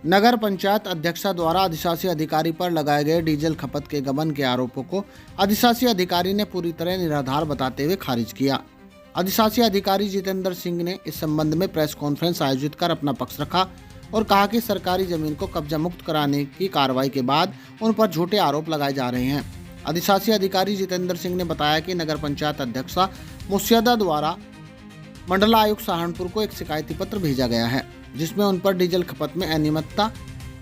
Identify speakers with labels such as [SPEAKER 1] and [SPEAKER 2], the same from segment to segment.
[SPEAKER 1] नगर पंचायत अध्यक्षा द्वारा अधिशासी अधिकारी पर लगाए गए डीजल खपत के गबन के आरोपों को अधिशासी अधिकारी ने पूरी तरह निराधार बताते हुए खारिज किया। अधिशासी अधिकारी जितेंद्र सिंह ने इस संबंध में प्रेस कॉन्फ्रेंस आयोजित कर अपना पक्ष रखा और कहा कि सरकारी जमीन को कब्जा मुक्त कराने की कार्रवाई के बाद उन पर झूठे आरोप लगाए जा रहे हैं। अधिशासी अधिकारी जितेंद्र सिंह ने बताया कि नगर पंचायत अध्यक्षा मुस्यदा द्वारा मंडलायुक्त सहारनपुर को एक शिकायती पत्र भेजा गया है, जिसमें उन पर डीजल खपत में अनियमितता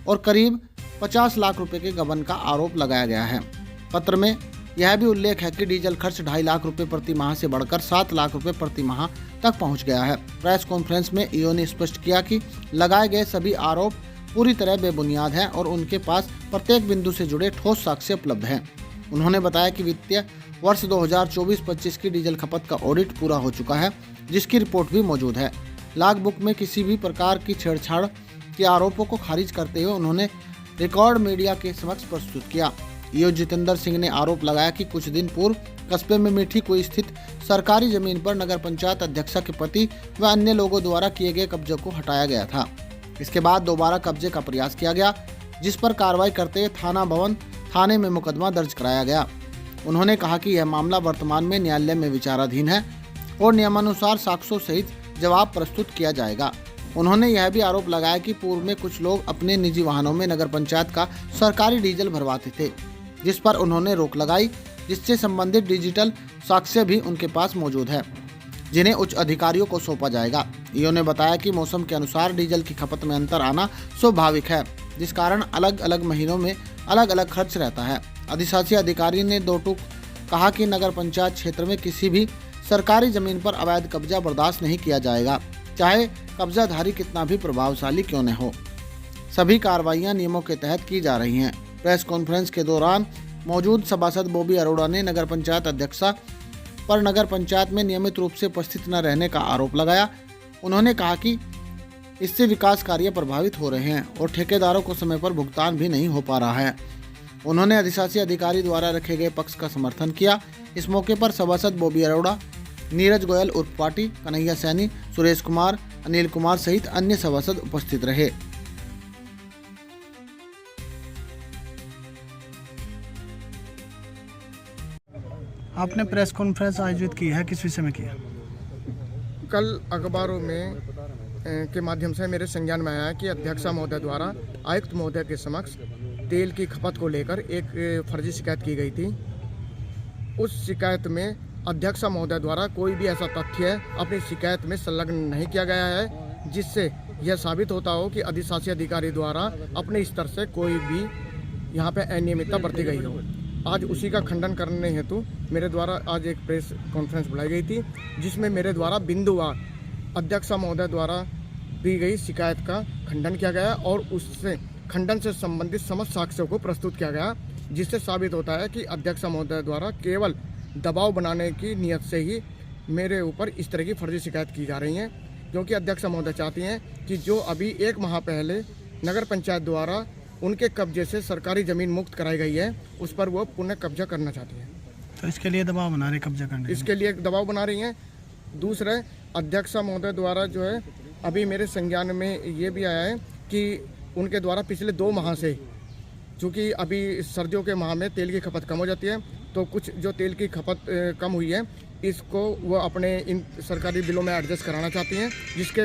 [SPEAKER 1] और करीब 50 लाख रुपए के गबन का आरोप लगाया गया है। पत्र में यह भी उल्लेख है कि डीजल खर्च 2.5 लाख रुपए प्रति माह से बढ़कर 7 लाख रुपए प्रति माह तक पहुंच गया है। प्रेस कॉन्फ्रेंस में ईओ ने स्पष्ट किया कि लगाए गए सभी आरोप पूरी तरह बेबुनियाद हैं और उनके पास प्रत्येक बिंदु से जुड़े ठोस साक्ष्य उपलब्ध हैं। उन्होंने बताया कि वित्तीय वर्ष 2024-25 की डीजल खपत का ऑडिट पूरा हो चुका है, जिसकी रिपोर्ट भी मौजूद है। लाग बुक में किसी भी प्रकार की छेड़छाड़ के आरोपों को खारिज करते हुए उन्होंने रिकॉर्ड मीडिया के समक्ष प्रस्तुत किया। ईओ जितेंद्र सिंह ने आरोप लगाया कि कुछ दिन पूर्व कस्बे में मीठी कुई स्थित सरकारी जमीन पर नगर पंचायत अध्यक्षा के पति व अन्य लोगों द्वारा किए गए कब्जे को हटाया गया था। इसके बाद दोबारा कब्जे का प्रयास किया गया, जिस पर कार्रवाई करते हुए थाना भवन थाने में मुकदमा दर्ज कराया गया। उन्होंने कहा कि यह मामला वर्तमान में न्यायालय में विचाराधीन है और नियमानुसार साक्ष्यों सहित जवाब प्रस्तुत किया जाएगा। उन्होंने यह भी आरोप लगाया कि पूर्व में कुछ लोग अपने निजी वाहनों में नगर पंचायत का सरकारी डीजल भरवाते थे, जिस पर उन्होंने रोक लगाई, जिससे संबंधित डिजिटल साक्ष्य भी उनके पास मौजूद है, जिन्हें उच्च अधिकारियों को सौंपा जाएगा। ईओ ने बताया कि मौसम के अनुसार डीजल की खपत में अंतर आना स्वाभाविक है, जिस कारण अलग अलग महीनों में अलग अलग खर्च रहता है। अधिशासी अधिकारी ने दो टूक कहा कि नगर पंचायत क्षेत्र में किसी भी सरकारी जमीन पर अवैध कब्जा बर्दाश्त नहीं किया जाएगा, चाहे कब्जाधारी कितना भी प्रभावशाली क्यों न हो। सभी कार्रवाइयां नियमों के तहत की जा रही हैं। प्रेस कॉन्फ्रेंस के दौरान मौजूद सभासद बॉबी अरोड़ा ने नगर पंचायत अध्यक्षा पर नगर पंचायत में नियमित रूप से उपस्थित न रहने का आरोप लगाया। उन्होंने कहा कि इससे विकास कार्य प्रभावित हो रहे हैं और ठेकेदारों को समय पर भुगतान भी नहीं हो पा रहा है। उन्होंने अधिशासी अधिकारी द्वारा रखे गए पक्ष का समर्थन किया। इस मौके पर सभासद बॉबी अरोड़ा, नीरज गोयल उर्फ पार्टी, कन्हैया सैनी, सुरेश कुमार, अनिल कुमार सहित अन्य सभासद उपस्थित रहे।
[SPEAKER 2] आपने प्रेस कॉन्फ्रेंस आयोजित की है, किस विषय में किया?
[SPEAKER 3] कल अखबारों में के माध्यम से मेरे संज्ञान में आया कि अध्यक्षा महोदय द्वारा आयुक्त महोदय के समक्ष तेल की खपत को लेकर एक फर्जी शिकायत की गई थी। उस शिकायत में अध्यक्षा महोदय द्वारा कोई भी ऐसा तथ्य अपनी शिकायत में संलग्न नहीं किया गया है, जिससे यह साबित होता हो कि अधिशासी अधिकारी द्वारा अपने स्तर से कोई भी यहाँ पे अनियमितता बरती गई हो। आज उसी का खंडन करने हेतु मेरे द्वारा आज एक प्रेस कॉन्फ्रेंस बुलाई गई थी, जिसमें मेरे द्वारा बिंदुवार अध्यक्षा महोदय द्वारा दी गई शिकायत का खंडन किया गया और उससे खंडन से संबंधित समस्त साक्ष्यों को प्रस्तुत किया गया, जिससे साबित होता है कि अध्यक्षा महोदय द्वारा केवल दबाव बनाने की नियत से ही मेरे ऊपर इस तरह की फर्जी शिकायत की जा रही है। क्योंकि अध्यक्षा महोदय चाहती हैं कि जो अभी 1 माह पहले नगर पंचायत द्वारा उनके कब्जे से सरकारी ज़मीन मुक्त कराई गई है, उस पर वो पुनः कब्जा करना चाहती हैं।
[SPEAKER 2] तो इसके लिए दबाव बना रहे, कब्जा करने
[SPEAKER 3] इसके लिए दबाव बना रही हैं। दूसरे, अध्यक्षा महोदय द्वारा जो है अभी मेरे संज्ञान में ये भी आया है कि उनके द्वारा पिछले 2 माह से, चूँकि अभी सर्दियों के माह में तेल की खपत कम हो जाती है, तो कुछ जो तेल की खपत कम हुई है इसको वो अपने इन सरकारी बिलों में एडजस्ट कराना चाहती हैं, जिसके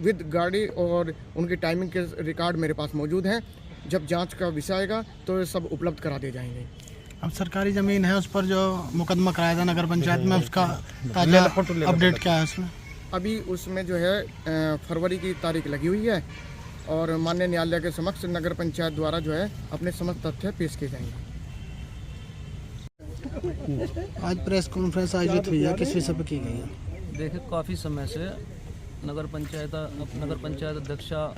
[SPEAKER 3] विद गाड़ी और उनकी टाइमिंग के रिकॉर्ड मेरे पास मौजूद हैं। जब जांच का विषय आएगा तो ये सब उपलब्ध करा दिए जाएंगे।
[SPEAKER 2] अब सरकारी ज़मीन है, उस पर जो मुकदमा कराया था नगर पंचायत में, उसका ताज़ा अपडेट क्या है उसमें?
[SPEAKER 3] अभी उसमें जो है फरवरी की तारीख लगी हुई है और माननीय न्यायालय के समक्ष नगर पंचायत द्वारा जो है अपने समस्त तथ्य पेश किए जाएंगे।
[SPEAKER 2] आज प्रेस कॉन्फ्रेंस आयोजित हुई है, किस विषय पर की गई है?
[SPEAKER 4] देखिए, काफ़ी समय से नगर पंचायत अध्यक्षा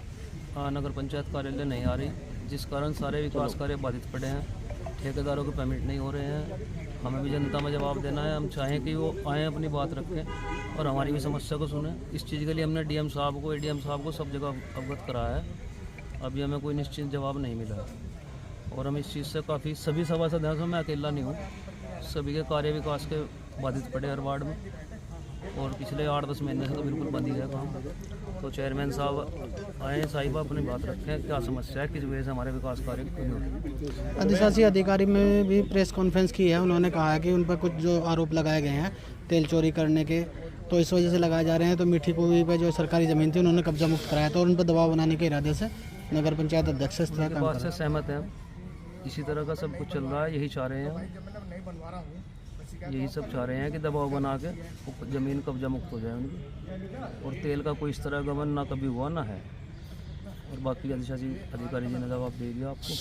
[SPEAKER 4] नगर पंचायत कार्यालय नहीं आ रही, जिस कारण सारे विकास कार्य बाधित पड़े हैं। ठेकेदारों के पेमेंट नहीं हो रहे हैं। हमें भी जनता में जवाब देना है। हम चाहें कि वो आएँ, अपनी बात रखें और हमारी भी समस्या को सुने। इस चीज़ के लिए हमने डीएम साहब को, एडीएम साहब को सब जगह अवगत कराया है। अभी हमें कोई निश्चित जवाब नहीं मिला और हम इस चीज़ से काफ़ी सभी सभासद हैं, मैं अकेला नहीं हूँ, सभी के कार्य विकास के बाधित पड़े हर वार्ड में और पिछले 8-10 महीने से तो बिल्कुल बंद ही है काम। तो चेयरमैन साहब आए, साहिबा अपनी बात रखें, क्या समस्या है, किस वजह से हमारे विकास कार्य कमी हो रही है।
[SPEAKER 2] अधिशासी अधिकारी में भी प्रेस कॉन्फ्रेंस की है, उन्होंने कहा है कि उन पर कुछ जो आरोप लगाए गए हैं तेल चोरी करने के, तो इस वजह से लगाए जा रहे हैं। तो मीठी कुएं पे जो सरकारी ज़मीन थी उन्होंने कब्जा मुक्त कराया था और उन पर दबाव बनाने के इरादे से नगर पंचायत अध्यक्ष इस तरह
[SPEAKER 4] उनकी
[SPEAKER 2] काम
[SPEAKER 4] बात
[SPEAKER 2] कर
[SPEAKER 4] से
[SPEAKER 2] रहे
[SPEAKER 4] सहमत हैं, इसी तरह का सब कुछ चल रहा है, यही चाह रहे हैं, यही सब चाह रहे हैं कि दबाव बना के ज़मीन कब्जा मुक्त हो जाए उनकी, और तेल का कोई इस तरह गबन ना कभी हुआ ना है। और बाकी अधिशासी अधिकारी जी ने जवाब दे दिया आपको।